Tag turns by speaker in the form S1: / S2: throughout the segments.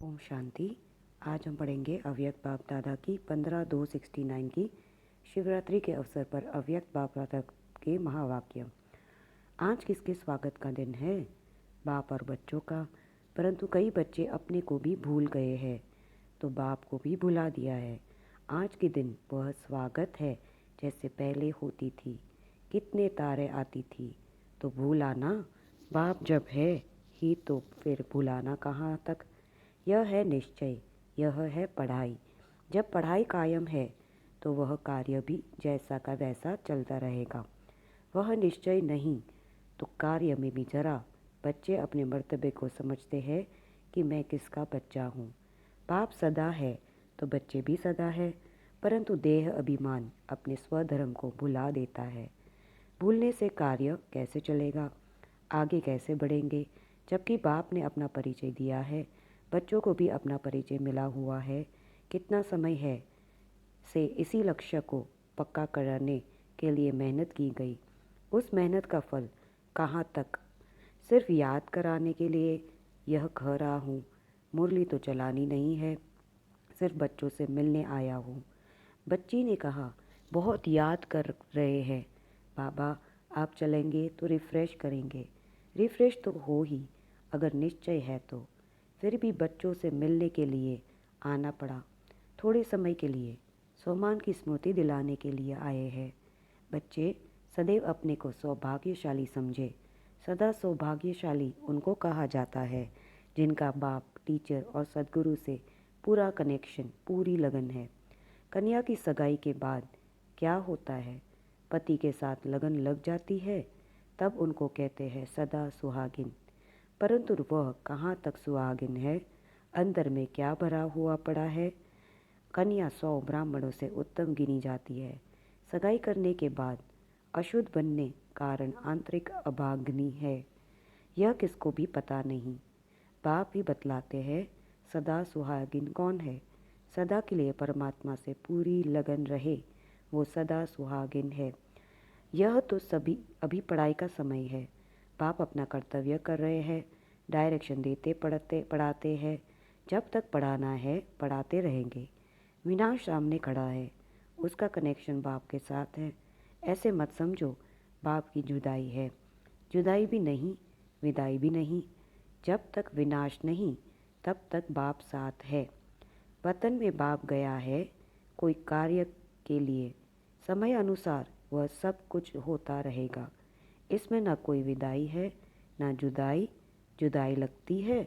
S1: ओम शांति। आज हम पढ़ेंगे अव्यक्त बाप दादा की 15/2/69 की शिवरात्रि के अवसर पर अव्यक्त बाप दादा के महावाक्य। आज किसके स्वागत का दिन है? बाप और बच्चों का। परंतु कई बच्चे अपने को भी भूल गए हैं, तो बाप को भी भुला दिया है। आज के दिन वह स्वागत है जैसे पहले होती थी। कितने तारे आती थी, तो भूल आना। बाप जब है ही तो फिर भुलाना कहाँ तक। यह है निश्चय, यह है पढ़ाई। जब पढ़ाई कायम है तो वह कार्य भी जैसा का वैसा चलता रहेगा। वह निश्चय नहीं तो कार्य में भी जरा बच्चे अपने मर्तबे को समझते हैं कि मैं किसका बच्चा हूँ। बाप सदा है तो बच्चे भी सदा है, परंतु देह अभिमान अपने स्वधर्म को भुला देता है। भूलने से कार्य कैसे चलेगा, आगे कैसे बढ़ेंगे? जबकि बाप ने अपना परिचय दिया है, बच्चों को भी अपना परिचय मिला हुआ है। कितना समय है से इसी लक्ष्य को पक्का करने के लिए मेहनत की गई। उस मेहनत का फल कहाँ तक? सिर्फ याद कराने के लिए यह कह रहा हूँ। मुरली तो चलानी नहीं है, सिर्फ बच्चों से मिलने आया हूँ। बच्ची ने कहा, बहुत याद कर रहे हैं बाबा, आप चलेंगे तो रिफ़्रेश करेंगे। रिफ़्रेश तो हो ही, अगर निश्चय है तो। फिर भी बच्चों से मिलने के लिए आना पड़ा। थोड़े समय के लिए सोमान की स्मृति दिलाने के लिए आए हैं। बच्चे सदैव अपने को सौभाग्यशाली समझे। सदा सौभाग्यशाली उनको कहा जाता है जिनका बाप, टीचर और सद्गुरु से पूरा कनेक्शन, पूरी लगन है। कन्या की सगाई के बाद क्या होता है? पति के साथ लगन लग जाती है, तब उनको कहते हैं सदा सुहागिन। परंतु वह कहाँ तक सुहागिन है? अंदर में क्या भरा हुआ पड़ा है? कन्या 100 ब्राह्मणों से उत्तम गिनी जाती है। सगाई करने के बाद अशुद्ध बनने कारण आंतरिक अभाग्नि है, यह किसको भी पता नहीं। बाप भी बतलाते हैं सदा सुहागिन कौन है। सदा के लिए परमात्मा से पूरी लगन रहे, वो सदा सुहागिन है। यह तो सभी अभी पढ़ाई का समय है। बाप अपना कर्तव्य कर रहे हैं, डायरेक्शन देते पढ़ाते हैं। जब तक पढ़ाना है पढ़ाते रहेंगे। विनाश सामने खड़ा है, उसका कनेक्शन बाप के साथ है। ऐसे मत समझो बाप की जुदाई है। जुदाई भी नहीं, विदाई भी नहीं। जब तक विनाश नहीं तब तक बाप साथ है। वतन में बाप गया है कोई कार्य के लिए, समय अनुसार वह सब कुछ होता रहेगा। इसमें न कोई विदाई है न जुदाई। जुदाई लगती है,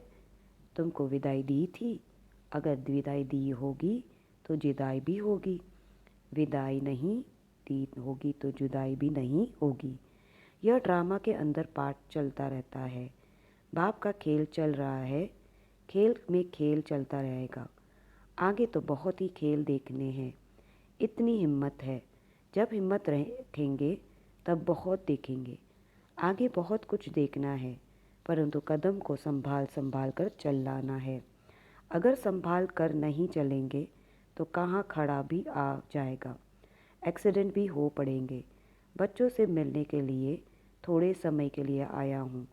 S1: तुमको विदाई दी थी, अगर विदाई दी होगी तो जुदाई भी होगी। विदाई नहीं दी होगी तो जुदाई भी नहीं होगी। यह ड्रामा के अंदर पाठ चलता रहता है। बाप का खेल चल रहा है, खेल में खेल चलता रहेगा। आगे तो बहुत ही खेल देखने हैं। इतनी हिम्मत है, जब हिम्मत रखेंगे तब बहुत देखेंगे। आगे बहुत कुछ देखना है, परंतु कदम को संभाल संभाल कर चलाना है। अगर संभाल कर नहीं चलेंगे तो कहाँ खड़ा भी आ जाएगा, एक्सीडेंट भी हो पड़ेंगे। बच्चों से मिलने के लिए थोड़े समय के लिए आया हूँ।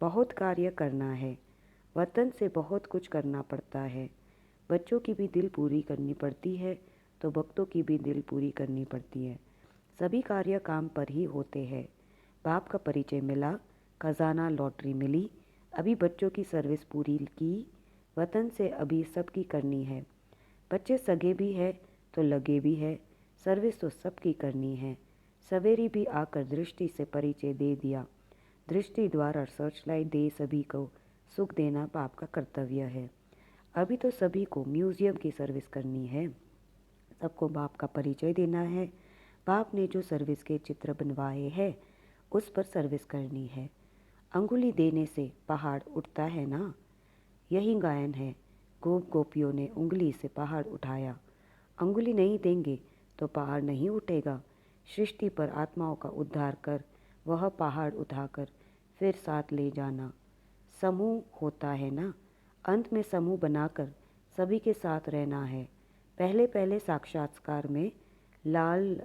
S1: बहुत कार्य करना है, वतन से बहुत कुछ करना पड़ता है। बच्चों की भी दिल पूरी करनी पड़ती है तो भक्तों की भी दिल पूरी करनी पड़ती है। सभी कार्य काम पर ही होते हैं। बाप का परिचय मिला, खजाना लॉटरी मिली। अभी बच्चों की सर्विस पूरी की, वतन से अभी सबकी करनी है। बच्चे सगे भी है तो लगे भी है, सर्विस तो सबकी करनी है। सवेरी भी आकर दृष्टि से परिचय दे दिया। दृष्टि द्वारा सर्च लाइट दे सभी को सुख देना बाप का कर्तव्य है। अभी तो सभी को म्यूज़ियम की सर्विस करनी है, सबको बाप का परिचय देना है। बाप ने जो सर्विस के चित्र बनवाए हैं उस पर सर्विस करनी है। अंगुली देने से पहाड़ उठता है ना, यही गायन है। गोप गोपियों ने उंगली से पहाड़ उठाया। अंगुली नहीं देंगे तो पहाड़ नहीं उठेगा। सृष्टि पर आत्माओं का उद्धार कर वह पहाड़ उठाकर फिर साथ ले जाना। समूह होता है ना, अंत में समूह बनाकर सभी के साथ रहना है। पहले पहले साक्षात्कार में लाल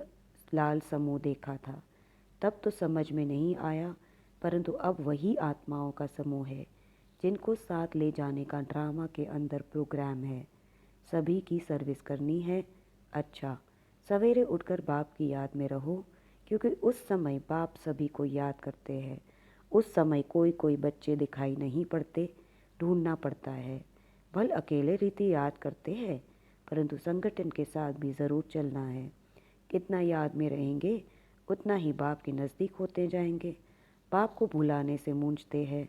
S1: लाल समूह देखा था, तब तो समझ में नहीं आया, परंतु अब वही आत्माओं का समूह है। जिनको साथ ले जाने का ड्रामा के अंदर प्रोग्राम है। सभी की सर्विस करनी है। अच्छा, सवेरे उठकर बाप की याद में रहो, क्योंकि उस समय बाप सभी को याद करते हैं। उस समय कोई कोई बच्चे दिखाई नहीं पड़ते, ढूंढना पड़ता है। भल अकेले रीति याद करते हैं, परंतु संगठन के साथ भी ज़रूर चलना है। कितना याद में रहेंगे, उतना ही बाप के नज़दीक होते जाएंगे। बाप को भुलाने से मूंझते हैं,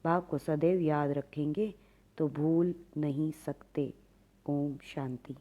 S1: बाप को सदैव याद रखेंगे तो भूल नहीं सकते। ओम शांति।